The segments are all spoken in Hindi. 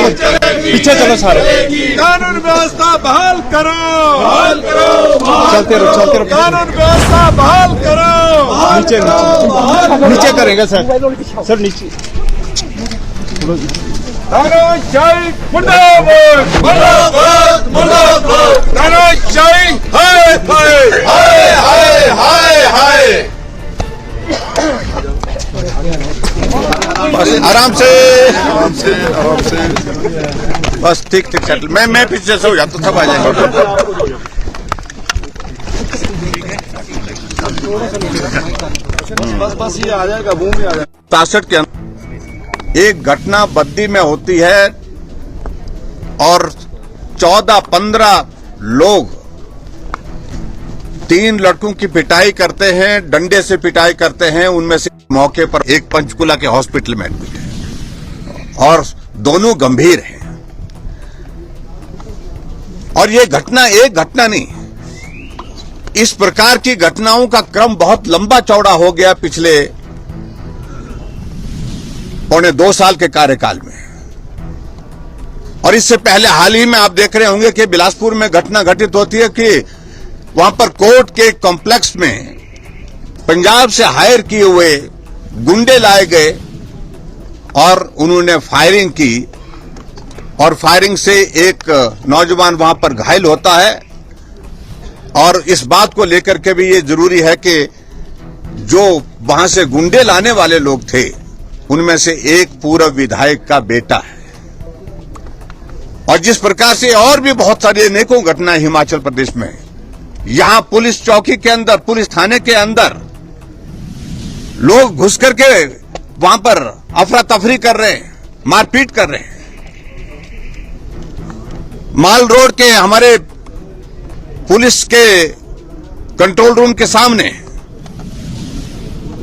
पीछे चलो सारे। कानून व्यवस्था बहाल करो, बहाल करो, चलते रहो, चलते रहो। कानून व्यवस्था बहाल करो, नीचे नीचे करेंगे सर नीचे। तानाशाही मुर्दाबाद, मुर्दाबाद, मुर्दाबाद। तानाशाही हाय हाय हाय हाय हाय हाय। बस आराम से आराम से आराम से, बस ठीक ठीक सेटल। मैं पीछे से हो जाता, सब आ जाएंगे। बस ये आ जाएगा, मुंह में आ जाएगा। 63 के अंदर एक घटना बद्दी में होती है और 14-15 लोग 3 लड़कों की पिटाई करते हैं, डंडे से पिटाई करते हैं। उनमें से मौके पर एक पंचकुला के हॉस्पिटल में एडमिट है और दोनों गंभीर हैं। और ये घटना एक घटना नहीं, इस प्रकार की घटनाओं का क्रम बहुत लंबा चौड़ा हो गया पिछले 1.25 साल के कार्यकाल में। और इससे पहले हाल ही में आप देख रहे होंगे कि बिलासपुर में घटना घटित होती है कि वहां पर कोर्ट के कॉम्प्लेक्स में पंजाब से हायर किए हुए गुंडे लाए गए और उन्होंने फायरिंग की और फायरिंग से एक नौजवान वहां पर घायल होता है। और इस बात को लेकर के भी ये जरूरी है कि जो वहां से गुंडे लाने वाले लोग थे उनमें से एक पूर्व विधायक का बेटा है। और जिस प्रकार से और भी बहुत सारी अनेकों घटनाएं हिमाचल प्रदेश में, यहां पुलिस चौकी के अंदर, पुलिस थाने के अंदर लोग घुस करके वहां पर अफरा तफरी कर रहे हैं, मारपीट कर रहे हैं। माल रोड के हमारे पुलिस के कंट्रोल रूम के सामने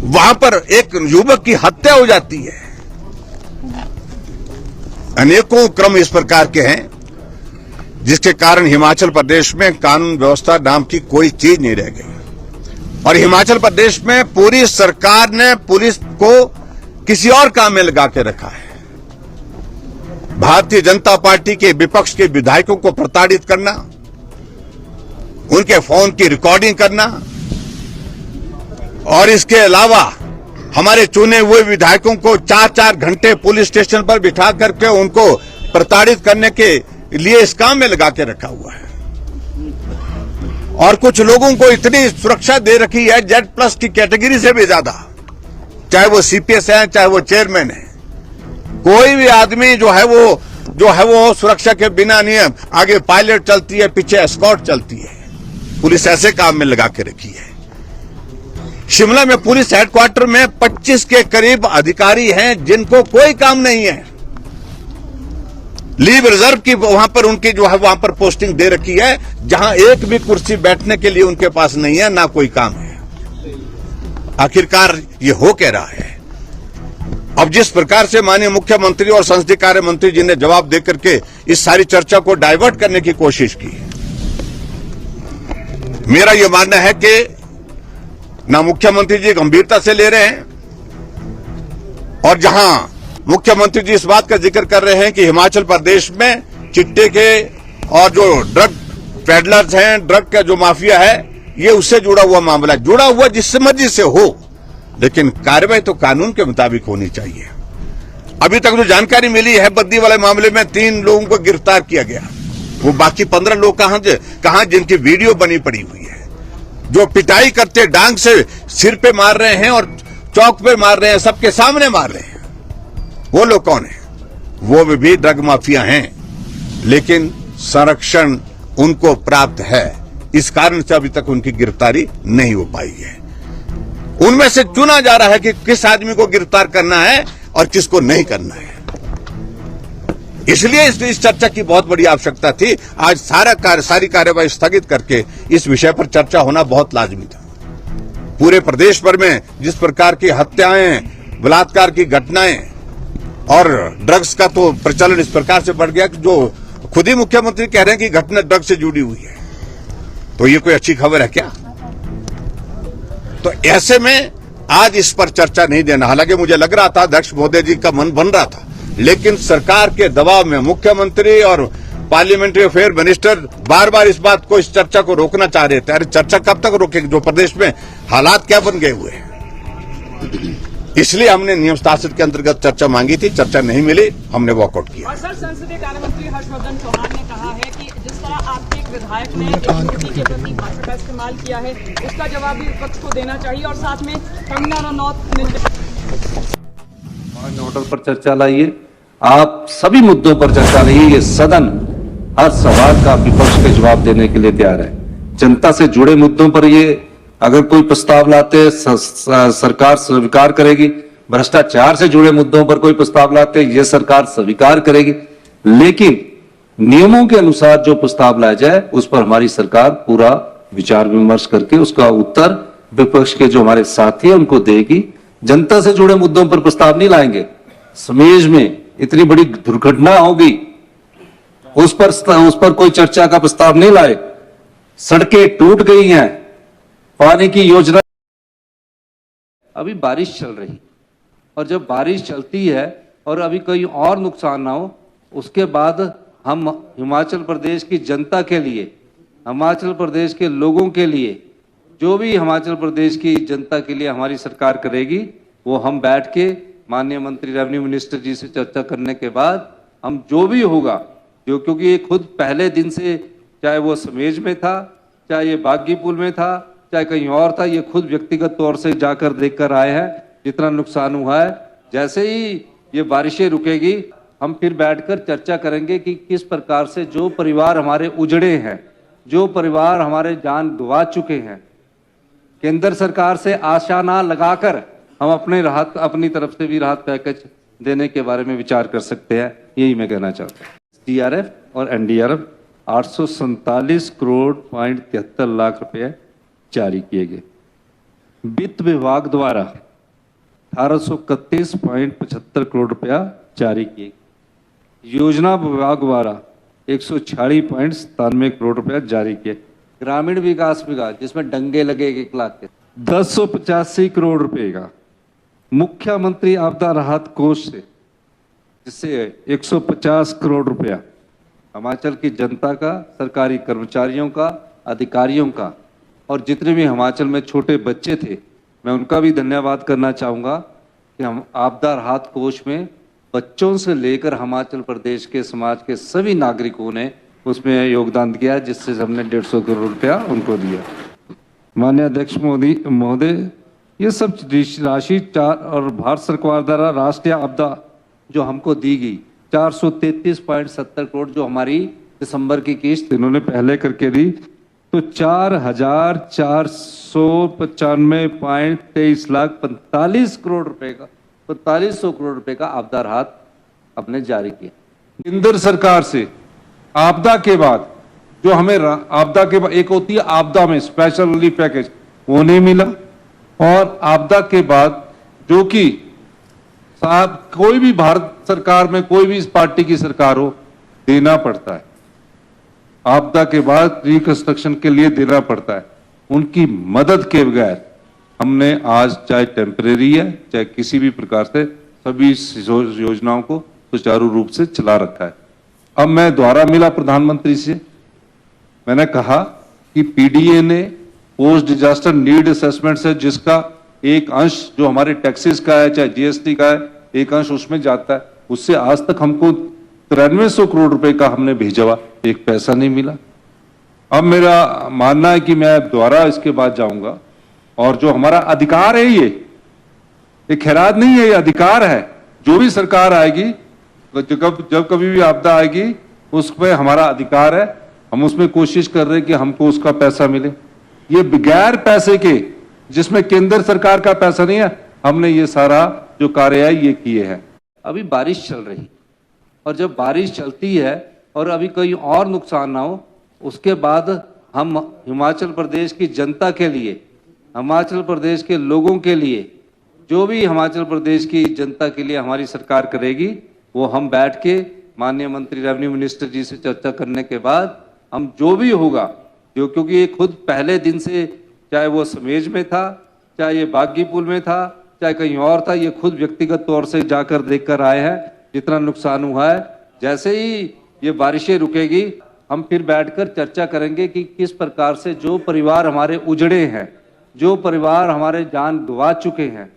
वहां पर एक युवक की हत्या हो जाती है। अनेकों क्रम इस प्रकार के हैं जिसके कारण हिमाचल प्रदेश में कानून व्यवस्था नाम की कोई चीज नहीं रह गई। और हिमाचल प्रदेश में पूरी सरकार ने पुलिस को किसी और काम में लगा के रखा है। भारतीय जनता पार्टी के विपक्ष के विधायकों को प्रताड़ित करना, उनके फोन की रिकॉर्डिंग करना और इसके अलावा हमारे चुने हुए विधायकों को 4-4 घंटे पुलिस स्टेशन पर बिठा करके उनको प्रताड़ित करने के लिए इस काम में लगा के रखा हुआ है। और कुछ लोगों को इतनी सुरक्षा दे रखी है Z+ की कैटेगरी से भी ज्यादा, चाहे वो CPS है, चाहे वो चेयरमैन है। कोई भी आदमी जो है वो सुरक्षा के बिना नहीं है। आगे पायलट चलती है, पीछे एस्कॉर्ट चलती है। पुलिस ऐसे काम में लगा के रखी है। शिमला में पुलिस हेडक्वार्टर में 25 के करीब अधिकारी हैं जिनको कोई काम नहीं है। लीव रिजर्व की वहां पर उनकी जो है वहां पर पोस्टिंग दे रखी है, जहां एक भी कुर्सी बैठने के लिए उनके पास नहीं है, ना कोई काम है। आखिरकार ये हो क्या रहा है? अब जिस प्रकार से माननीय मुख्यमंत्री और संसदीय कार्य मंत्री जी ने जवाब देकर के इस सारी चर्चा को डाइवर्ट करने की कोशिश की, मेरा यह मानना है कि ना मुख्यमंत्री जी गंभीरता से ले रहे हैं। और जहां मुख्यमंत्री जी इस बात का जिक्र कर रहे हैं कि हिमाचल प्रदेश में चिट्टे के और जो ड्रग पेडलर्स हैं, ड्रग का जो माफिया है, ये उससे जुड़ा हुआ मामला, जुड़ा हुआ जिससे मर्जी से हो, लेकिन कार्रवाई तो कानून के मुताबिक होनी चाहिए। अभी तक जो जानकारी मिली है, बद्दी वाले मामले में 3 लोगों को गिरफ्तार किया गया। वो बाकी 15 लोग कहां जिनकी वीडियो बनी पड़ी हुई है, जो पिटाई करते डांग से सिर पे मार रहे हैं और चौक पे मार रहे हैं, सबके सामने मार रहे हैं। वो लोग कौन है? वो भी ड्रग माफिया हैं, लेकिन संरक्षण उनको प्राप्त है। इस कारण से अभी तक उनकी गिरफ्तारी नहीं हो पाई है। उनमें से चुना जा रहा है कि किस आदमी को गिरफ्तार करना है और किसको नहीं करना है। इसलिए इस चर्चा की बहुत बड़ी आवश्यकता थी। आज सारी कार्यवाही स्थगित करके इस विषय पर चर्चा होना बहुत लाजमी था। पूरे प्रदेश भर में जिस प्रकार की हत्याएं, बलात्कार की घटनाएं और ड्रग्स का तो प्रचलन इस प्रकार से बढ़ गया कि जो खुद ही मुख्यमंत्री कह रहे हैं कि घटना ड्रग्स से जुड़ी हुई है, तो ये कोई अच्छी खबर है क्या? तो ऐसे में आज इस पर चर्चा नहीं देना। हालांकि मुझे लग रहा था, अध्यक्ष महोदय जी का मन बन रहा था लेकिन सरकार के दबाव में मुख्यमंत्री और पार्लियामेंट्री अफेयर मिनिस्टर बार बार इस बात को, इस चर्चा को रोकना चाह रहे थे। अरे चर्चा कब तक रोकेगी, जो प्रदेश में हालात क्या बन गए हुए हैं। इसलिए हमने नियम शासित के अंतर्गत चर्चा मांगी थी, चर्चा नहीं मिली, हमने वॉकआउट किया। और सर, संसदीय कार्य मंत्री हर्षवर्धन चौहान ने कहा है कि जिस तरह आपके एक विधायक ने एक युवती के प्रति भाषा का इस्तेमाल किया है, उसका जवाब भी विपक्ष को देना चाहिए और साथ में कंगना रनौत ने ऑर्डर पर चर्चा लाइए, आप सभी मुद्दों पर चर्चा लाइए। ये सदन हर सवाल का विपक्ष के जवाब देने के लिए तैयार है। जनता से जुड़े मुद्दों पर ये अगर कोई प्रस्ताव लाते सरकार स्वीकार करेगी, भ्रष्टाचार से जुड़े मुद्दों पर कोई प्रस्ताव लाते ये सरकार स्वीकार करेगी, लेकिन नियमों के अनुसार जो प्रस्ताव लाया जाए उस पर हमारी सरकार पूरा विचार विमर्श करके उसका उत्तर विपक्ष के जो हमारे साथी हैं उनको देगी। जनता से जुड़े मुद्दों पर प्रस्ताव नहीं लाएंगे। समेज में इतनी बड़ी दुर्घटना होगी, उस पर कोई चर्चा का प्रस्ताव नहीं लाए। सड़कें टूट गई हैं, पानी की योजना, अभी बारिश चल रही, और जब बारिश चलती है और अभी कहीं और नुकसान ना हो, उसके बाद हम हिमाचल प्रदेश की जनता के लिए, हिमाचल प्रदेश के लोगों के लिए, जो भी हिमाचल प्रदेश की जनता के लिए हमारी सरकार करेगी, वो हम बैठ के माननीय मंत्री रेवेन्यू मिनिस्टर जी से चर्चा करने के बाद हम जो भी होगा, जो क्योंकि ये खुद पहले दिन से, चाहे वो समेज में था, चाहे ये बागीपुल में था, चाहे कहीं और था, ये खुद व्यक्तिगत तौर से जाकर देख कर आए हैं जितना नुकसान हुआ है। जैसे ही ये बारिशें रुकेगी, हम फिर बैठकर चर्चा करेंगे कि किस प्रकार से जो परिवार हमारे उजड़े हैं, जो परिवार हमारे जान गंवा चुके हैं, केंद्र सरकार से आशा ना लगाकर हम अपनी तरफ से भी राहत पैकेज देने के बारे में विचार कर सकते हैं। यही मैं कहना चाहता हूँ। डीआरएफ और एनडीआरएफ 847 करोड़ 73 लाख रुपए जारी किए गए। वित्त विभाग द्वारा 1831.75 करोड़ रुपया जारी किए। योजना विभाग द्वारा 146.97 करोड़ रुपया जारी किए। ग्रामीण विकास विभाग, जिसमें डंगे लगे 1 लाख के, 1085 करोड़ रुपए का। मुख्यमंत्री आपदा राहत कोष से, जिससे 150 करोड़ रुपया हिमाचल की जनता का, सरकारी कर्मचारियों का, अधिकारियों का, और जितने भी हिमाचल में छोटे बच्चे थे, मैं उनका भी धन्यवाद करना चाहूँगा कि हम आपदा राहत कोष में बच्चों से लेकर हिमाचल प्रदेश के समाज के सभी नागरिकों ने उसमें योगदान दिया, जिससे हमने 150 करोड़ रुपया उनको दिया। माननीय अध्यक्ष महोदय, ये सब राशि और भारत सरकार द्वारा राष्ट्रीय आपदा जो हमको दी गई 433.70 करोड़, जो हमारी दिसंबर की किस्त इन्होंने पहले करके दी, तो 4,495.23 लाख 45 करोड़ रुपए का, 4500 करोड़ रुपए का आपदा राहत अपने जारी किया। केंद्र सरकार से आपदा के बाद जो हमें आपदा के बाद एक होती है आपदा में स्पेशल रिलीफ पैकेज, वो नहीं मिला, और आपदा के बाद जो कि कोई भी भारत सरकार में कोई भी इस पार्टी की सरकार हो, देना पड़ता है। आपदा के बाद रिकंस्ट्रक्शन के लिए देना पड़ता है। उनकी मदद के बगैर हमने आज, चाहे टेम्परेरी है चाहे किसी भी प्रकार से, सभी योजनाओं को सुचारू रूप से चला रखा है। अब मैं दोबारा मिला प्रधानमंत्री से, मैंने कहा कि पीडीए ने पोस्ट डिजास्टर नीड असेसमेंट से, जिसका एक अंश जो हमारे टैक्सेस का है, चाहे जीएसटी का है, एक अंश उसमें जाता है, उससे आज तक हमको 9300 करोड़ रुपए का हमने भेजा, एक पैसा नहीं मिला। अब मेरा मानना है कि मैं दोबारा इसके बाद जाऊंगा, और जो हमारा अधिकार है, ये खैरात नहीं है, ये अधिकार है। जो भी सरकार आएगी, जब कभी भी आपदा आएगी, उस पर हमारा अधिकार है, हम उसमें कोशिश कर रहे हैं कि हमको उसका पैसा मिले। ये बगैर पैसे के, जिसमें केंद्र सरकार का पैसा नहीं है, हमने ये सारा जो कार्य है ये किए हैं। अभी बारिश चल रही, और जब बारिश चलती है और अभी कहीं और नुकसान ना हो, उसके बाद हम हिमाचल प्रदेश की जनता के लिए, हिमाचल प्रदेश के लोगों के लिए, जो भी हिमाचल प्रदेश की जनता के लिए हमारी सरकार करेगी, वो हम बैठ के माननीय मंत्री रेवेन्यू मिनिस्टर जी से चर्चा करने के बाद हम जो भी होगा, जो क्योंकि ये खुद पहले दिन से, चाहे वो समेज में था, चाहे ये बागीपुल में था, चाहे कहीं और था, ये खुद व्यक्तिगत तौर से जाकर देख कर आए हैं जितना नुकसान हुआ है, जैसे ही ये बारिशें रुकेगी हम फिर बैठकर चर्चा करेंगे कि किस प्रकार से जो परिवार हमारे उजड़े हैं, जो परिवार हमारे जान गंवा चुके हैं,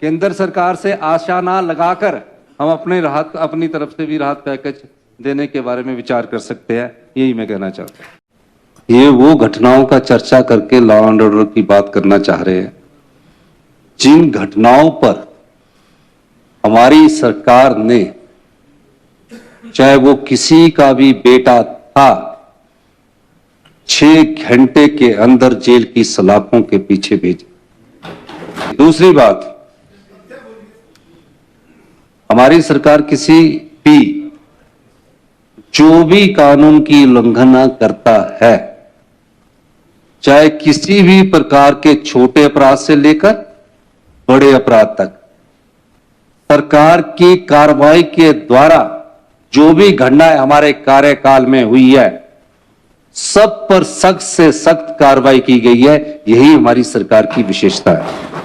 केंद्र सरकार से आशा ना लगाकर हम अपनी तरफ से भी राहत पैकेज देने के बारे में विचार कर सकते हैं। यही मैं कहना चाहता हूं। ये वो घटनाओं का चर्चा करके लॉ एंड ऑर्डर की बात करना चाह रहे हैं, जिन घटनाओं पर हमारी सरकार ने, चाहे वो किसी का भी बेटा था, 6 घंटे के अंदर जेल की सलाखों के पीछे भेजे। दूसरी बात, हमारी सरकार किसी भी जो भी कानून की उल्लंघना करता है, चाहे किसी भी प्रकार के छोटे अपराध से लेकर बड़े अपराध तक, सरकार की कार्रवाई के द्वारा जो भी घटनाएं हमारे कार्यकाल में हुई है, सब पर सख्त से सख्त कार्रवाई की गई है। यही हमारी सरकार की विशेषता है।